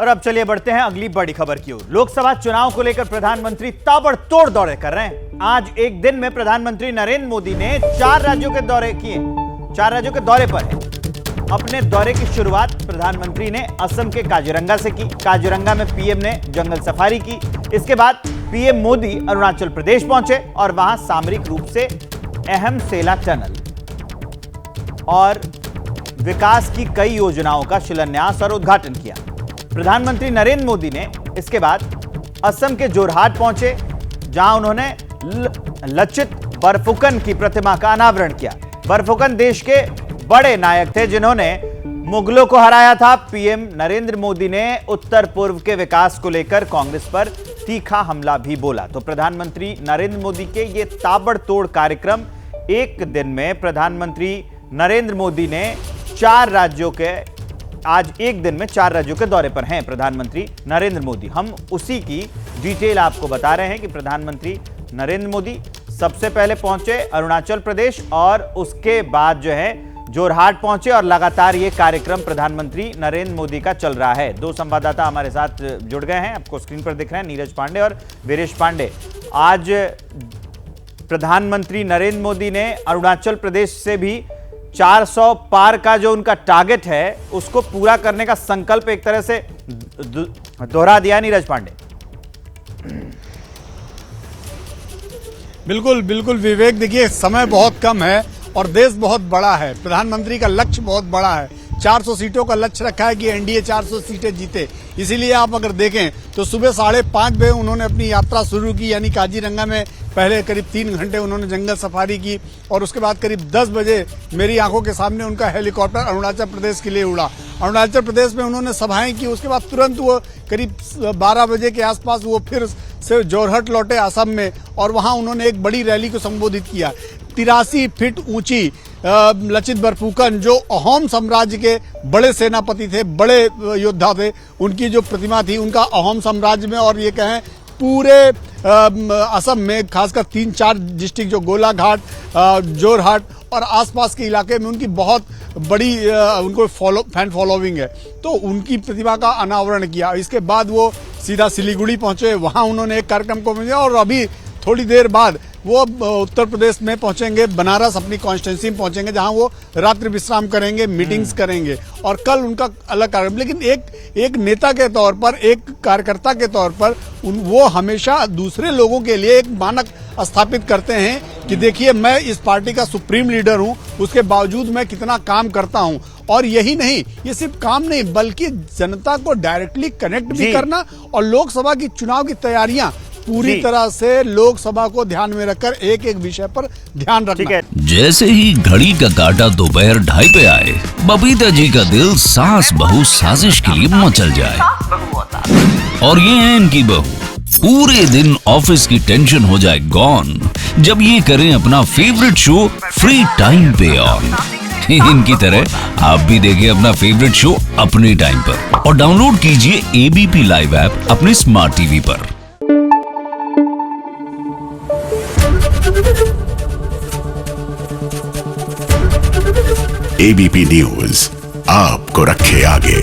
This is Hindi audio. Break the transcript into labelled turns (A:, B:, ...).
A: और अब चलिए बढ़ते हैं अगली बड़ी खबर की ओर। लोकसभा चुनाव को लेकर प्रधानमंत्री ताबड़तोड़ दौरे कर रहे हैं। आज एक दिन में प्रधानमंत्री नरेंद्र मोदी ने 4 राज्यों के दौरे किए। 4 राज्यों के दौरे पर है। अपने दौरे की शुरुआत प्रधानमंत्री ने असम के काजीरंगा से की। काजीरंगा में पीएम ने जंगल सफारी की। इसके बाद पीएम मोदी अरुणाचल प्रदेश पहुंचे और वहां सामरिक रूप से अहम सेला टनल और विकास की कई योजनाओं का शिलान्यास और उद्घाटन किया। प्रधानमंत्री नरेंद्र मोदी ने इसके बाद असम के जोरहाट पहुंचे, जहां उन्होंने लचित बरफुकन की प्रतिमा का अनावरण किया। बरफुकन देश के बड़े नायक थे जिन्होंने मुगलों को हराया था। पीएम नरेंद्र मोदी ने उत्तर पूर्व के विकास को लेकर कांग्रेस पर तीखा हमला भी बोला। तो प्रधानमंत्री नरेंद्र मोदी के ये ताबड़तोड़ कार्यक्रम, एक दिन में प्रधानमंत्री नरेंद्र मोदी ने 4 राज्यों के आज एक दिन में 4 राज्यों के दौरे पर हैं प्रधानमंत्री नरेंद्र मोदी। हम उसी की डिटेल आपको बता रहे हैं कि प्रधानमंत्री नरेंद्र मोदी सबसे पहले पहुंचे अरुणाचल प्रदेश और उसके बाद जो है जोरहाट पहुंचे और लगातार ये कार्यक्रम प्रधानमंत्री नरेंद्र मोदी का चल रहा है। 2 संवाददाता हमारे साथ जुड़ गए हैं, आपको स्क्रीन पर दिख रहे हैं, नीरज पांडे और वीरेश पांडे। आज प्रधानमंत्री नरेंद्र मोदी ने अरुणाचल प्रदेश से भी 400 पार का जो उनका टारगेट है उसको पूरा करने का संकल्प एक तरह से दोहरा दिया। नीरज पांडे।
B: बिल्कुल विवेक, देखिए समय बहुत कम है और देश बहुत बड़ा है। प्रधानमंत्री का लक्ष्य बहुत बड़ा है। 400 सीटों का लक्ष्य रखा है कि एनडीए 400 सीटें जीते। इसीलिए आप अगर देखें तो सुबह 5:30 बजे उन्होंने अपनी यात्रा शुरू की, यानी काजीरंगा में पहले करीब 3 घंटे उन्होंने जंगल सफारी की और उसके बाद करीब 10 बजे मेरी आंखों के सामने उनका हेलीकॉप्टर अरुणाचल प्रदेश के लिए उड़ा। अरुणाचल प्रदेश में उन्होंने सभाएं की। उसके बाद तुरंत वो करीब 12 बजे के आसपास वो फिर से जोरहट लौटे असम में और वहां उन्होंने एक बड़ी रैली को संबोधित किया। 83 फीट ऊंची लचित बरफुकन, जो अहोम साम्राज्य के बड़े सेनापति थे, बड़े योद्धा थे, उनकी जो प्रतिमा थी, उनका अहोम साम्राज्य में और ये कहें पूरे असम में खासकर 3-4 डिस्ट्रिक्ट जो गोलाघाट, जोरहाट और आसपास के इलाके में उनकी बहुत बड़ी उनको फैन फॉलोइंग है। तो उनकी प्रतिमा का अनावरण किया। इसके बाद वो सीधा सिलीगुड़ी पहुंचे, वहां उन्होंने एक कार्यक्रम को मिला और अभी थोड़ी देर बाद वो उत्तर प्रदेश में पहुंचेंगे, बनारस अपनी कॉन्स्टिट्यूंसी में पहुंचेंगे, जहां वो रात्रि विश्राम करेंगे, मीटिंग्स करेंगे और कल उनका अलग कार्यक्रम। लेकिन एक नेता के तौर पर, एक कार्यकर्ता के तौर पर वो हमेशा दूसरे लोगों के लिए एक मानक स्थापित करते हैं कि देखिए मैं इस पार्टी का सुप्रीम लीडर हूं, उसके बावजूद मैं कितना काम करता हूं। और यही नहीं, ये सिर्फ काम नहीं बल्कि जनता को डायरेक्टली कनेक्ट भी करना और लोकसभा की चुनाव की तैयारियां पूरी तरह से लोकसभा को ध्यान में रखकर एक विषय पर ध्यान रखना।
C: जैसे ही घड़ी का काटा दोपहर 2:30 पे आए, बबीता जी का दिल सास बहू साजिश के लिए मचल जाए। और ये है इनकी बहू, पूरे दिन ऑफिस की टेंशन हो जाए गॉन जब ये करें अपना फेवरेट शो फ्री टाइम पे ऑन। इनकी तरह आप भी देखिए अपना फेवरेट शो अपने टाइम पर और डाउनलोड कीजिए एबीपी लाइव ऐप अपने स्मार्ट टीवी पर।
D: एबीपी न्यूज आपको रखे आगे।